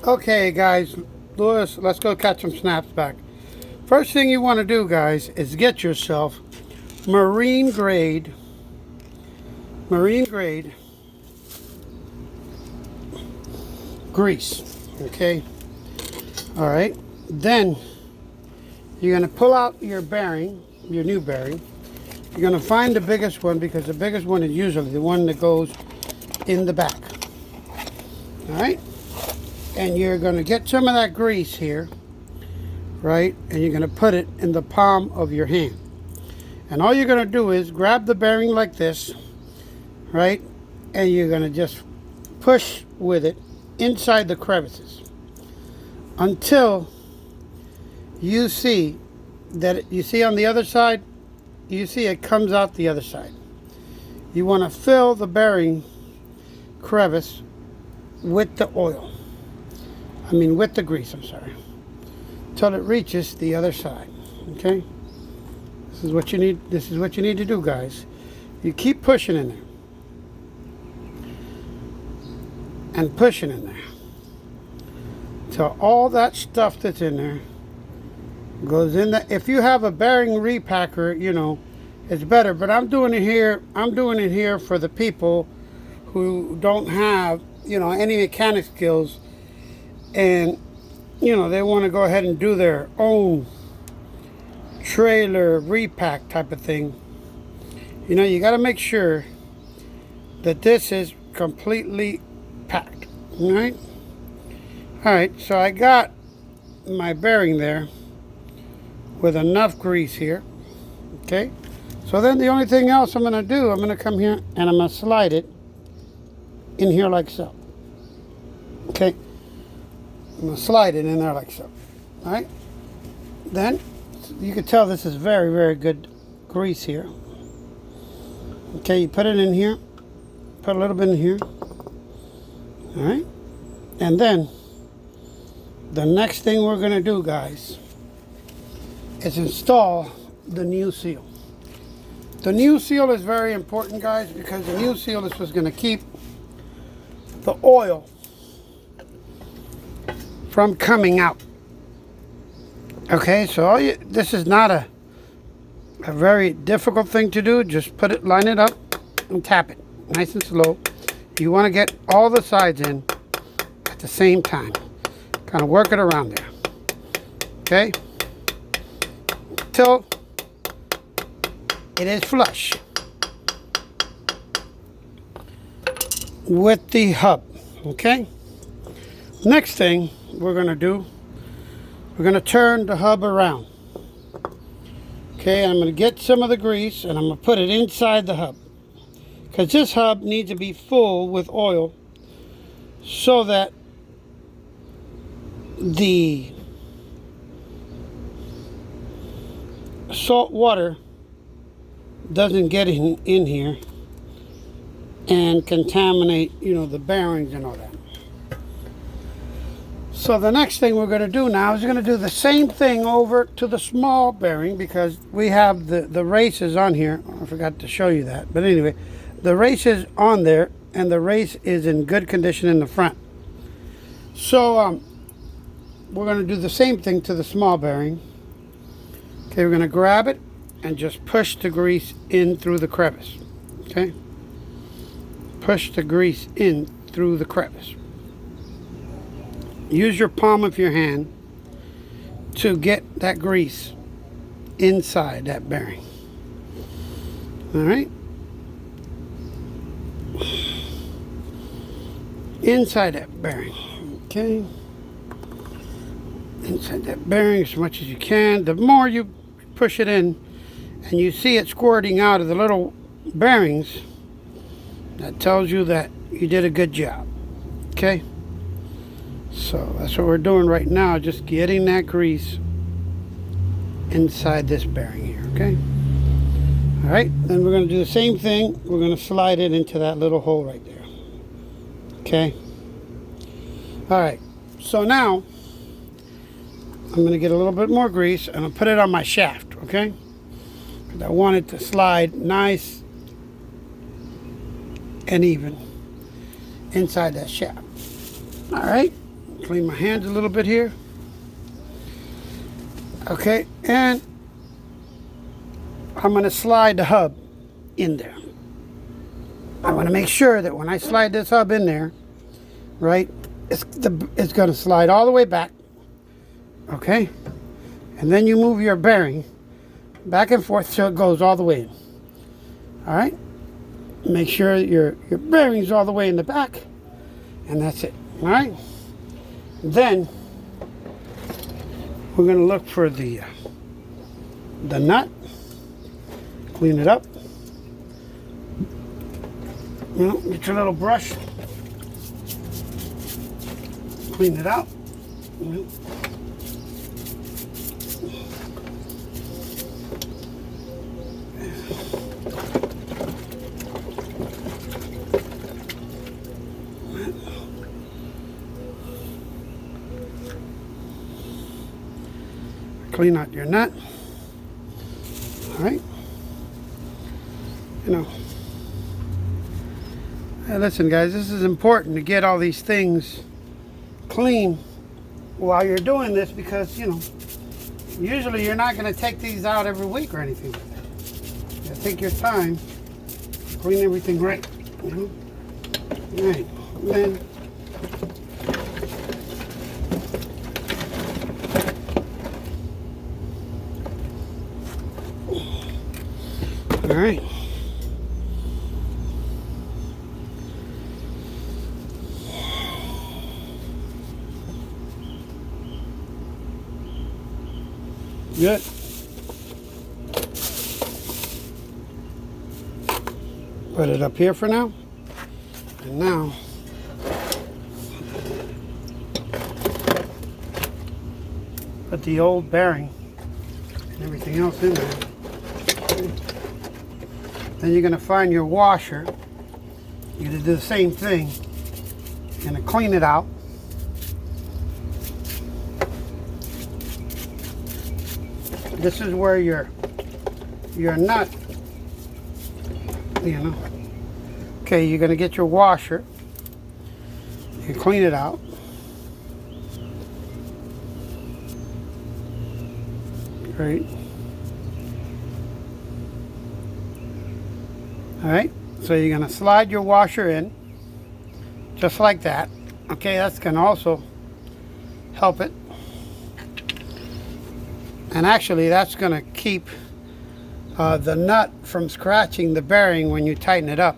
Okay, guys, Lewis, let's go catch some snaps back. First thing you want to do, guys, is get yourself marine grade grease. Okay, all right. Then you're going to pull out your bearing, your new bearing. You're going to find the biggest one because the biggest one is usually the one that goes in the back. All right, and you're going to get some of that grease here, right, and you're going to put it in the palm of your hand. And all you're going to do is grab the bearing like this, right, and you're going to just push with it inside the crevices until you see that you see on the other side, you see it comes out the other side. You want to fill the bearing crevice with the oil. With the grease, I'm sorry, till it reaches the other side. Okay? This is what you need. This is what you need to do, guys. You keep pushing in there and pushing in there till all that stuff that's in there goes in there. If you have a bearing repacker, it's better. But I'm doing it here. I'm doing it here for the people who don't have, any mechanic skills, and they want to go ahead and do their own trailer repack type of thing. You got to make sure that this is completely packed. All right, so I got my bearing there with enough grease here. Okay, so then the only thing else I'm going to do, I'm going to come here and I'm going to slide it in here like so. Okay, I'm going to slide it in there like so. All right, then you can tell this is very, very good grease here. Okay, you put it in here, put a little bit in here. All right, and then the next thing we're going to do, guys, is install the new seal. The new seal is very important, guys, because the new seal is what's going to keep the oil from coming out. Okay, so this is not a very difficult thing to do. Just line it up and tap it nice and slow. You want to get all the sides in at the same time. Kind of work it around there. Okay, till it is flush with the hub. Okay, next thing we're going to do, we're going to turn the hub around. Okay, I'm going to get some of the grease and I'm going to put it inside the hub, because this hub needs to be full with oil so that the salt water doesn't get in here and contaminate, the bearings and all that. So the next thing we're going to do now is we're going to do the same thing over to the small bearing, because we have the races on here. I forgot to show you that. But anyway, the race is on there and the race is in good condition in the front. So we're going to do the same thing to the small bearing. Okay, we're going to grab it and just push the grease in through the crevice. Okay, push the grease in through the crevice. Use your palm of your hand to get that grease inside that bearing. All right, inside that bearing. Okay, inside that bearing as much as you can. The more you push it in and you see it squirting out of the little bearings, that tells you that you did a good job. Okay, so that's what we're doing right now, just getting that grease inside this bearing here. Okay, all right, then we're going to do the same thing. We're going to slide it into that little hole right there. Okay, all right, so now I'm going to get a little bit more grease and I'll put it on my shaft. Okay, I want it to slide nice and even inside that shaft. All right, Clean my hands a little bit here. Okay, and I'm going to slide the hub in there. I'm going to make sure that when I slide this hub in there, right, it's going to slide all the way back. Okay, and then you move your bearing back and forth so it goes all the way in. All right, make sure your bearing's all the way in the back, and that's it. All right, then we're going to look for the nut. Clean it up. Well, get your little brush. Clean it out. Clean out your nut. All right. You know, hey, listen guys, this is important to get all these things clean while you're doing this, because you know, usually you're not going to take these out every week or anything. You take your time, clean everything right. You know? All right, then all right. Good. Put it up here for now. And now put the old bearing and everything else in there. Then you're going to find your washer. You're going to do the same thing. You're going to clean it out. This is where your nut, you know. Okay, you're going to get your washer. You clean it out. Great. All right, so you're going to slide your washer in, just like that. Okay, that's going to also help it. And actually, that's going to keep the nut from scratching the bearing when you tighten it up.